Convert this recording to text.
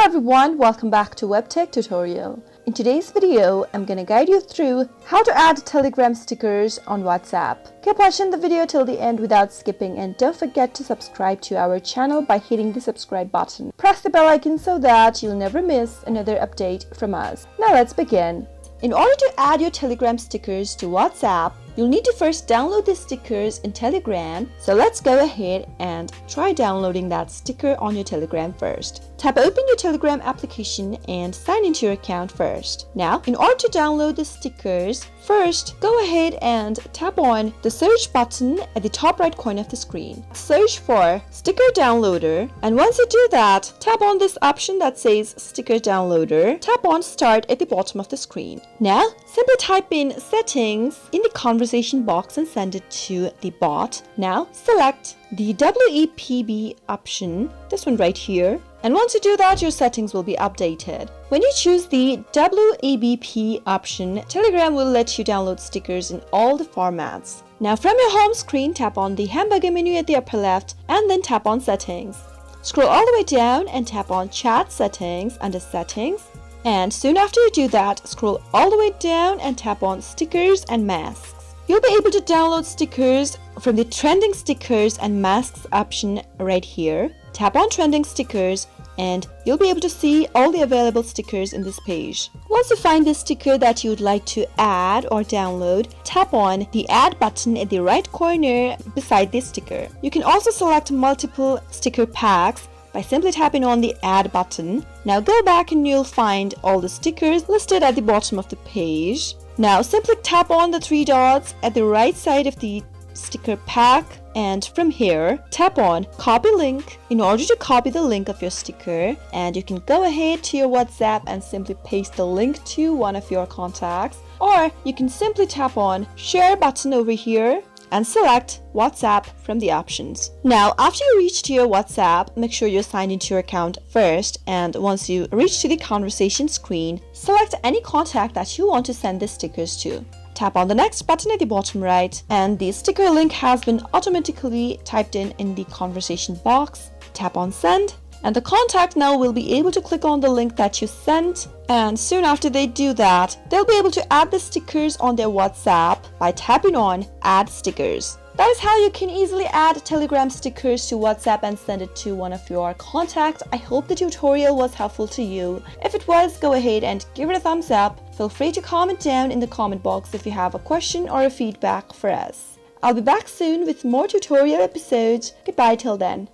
everyone, welcome back to WebTech Tutorial. In today's video, I'm going to guide you through how to add Telegram stickers on WhatsApp. Keep watching the video till the end without skipping, and don't forget to subscribe to our channel by hitting the subscribe button. Press the bell icon so that you'll never miss another update from us. Now let's begin. In order to add your Telegram stickers to WhatsApp, you'll need to first download the stickers in Telegram. So let's go ahead and try downloading that sticker on your Telegram first. Tap open your Telegram application and sign into your account first. Now, in order to download the stickers, first go ahead and tap on the search button at the top right corner of the screen. Search for sticker downloader, and once you do that, tap on this option that says sticker downloader. Tap on start at the bottom of the screen. Now, simply type in settings in the conversation box and send it to the bot. Now, select the WEPB option, this one right here. And once you do that, your settings will be updated. When you choose the WEBP option, Telegram will let you download stickers in all the formats. Now from your home screen, tap on the hamburger menu at the upper left and then tap on settings. Scroll all the way down and tap on chat settings under settings. And soon after you do that, scroll all the way down and tap on stickers and masks. You'll be able to download stickers from the trending stickers and masks option right here. Tap on trending stickers and you'll be able to see all the available stickers in this page. Once you find the sticker that you would like to add or download, tap on the add button at the right corner beside this sticker. You can also select multiple sticker packs by simply tapping on the add button. Now go back and you'll find all the stickers listed at the bottom of the page. Now simply tap on the three dots at the right side of the sticker pack, and from here tap on copy link in order to copy the link of your sticker, and you can go ahead to your WhatsApp and simply paste the link to one of your contacts, or you can simply tap on share button over here and select WhatsApp from the options. Now, after you reach to your WhatsApp, make sure you're signed into your account first, and once you reach to the conversation screen, select any contact that you want to send the stickers to. Tap on the next button at the bottom right, and the sticker link has been automatically typed in the conversation box. Tap on send, and the contact now will be able to click on the link that you sent, and soon after they do that, they'll be able to add the stickers on their WhatsApp by tapping on add stickers. That is how you can easily add Telegram stickers to WhatsApp and send it to one of your contacts. I hope the tutorial was helpful to you. If it was, go ahead and give it a thumbs up. Feel free to comment down in the comment box if you have a question or a feedback for us. I'll be back soon with more tutorial episodes. Goodbye till then.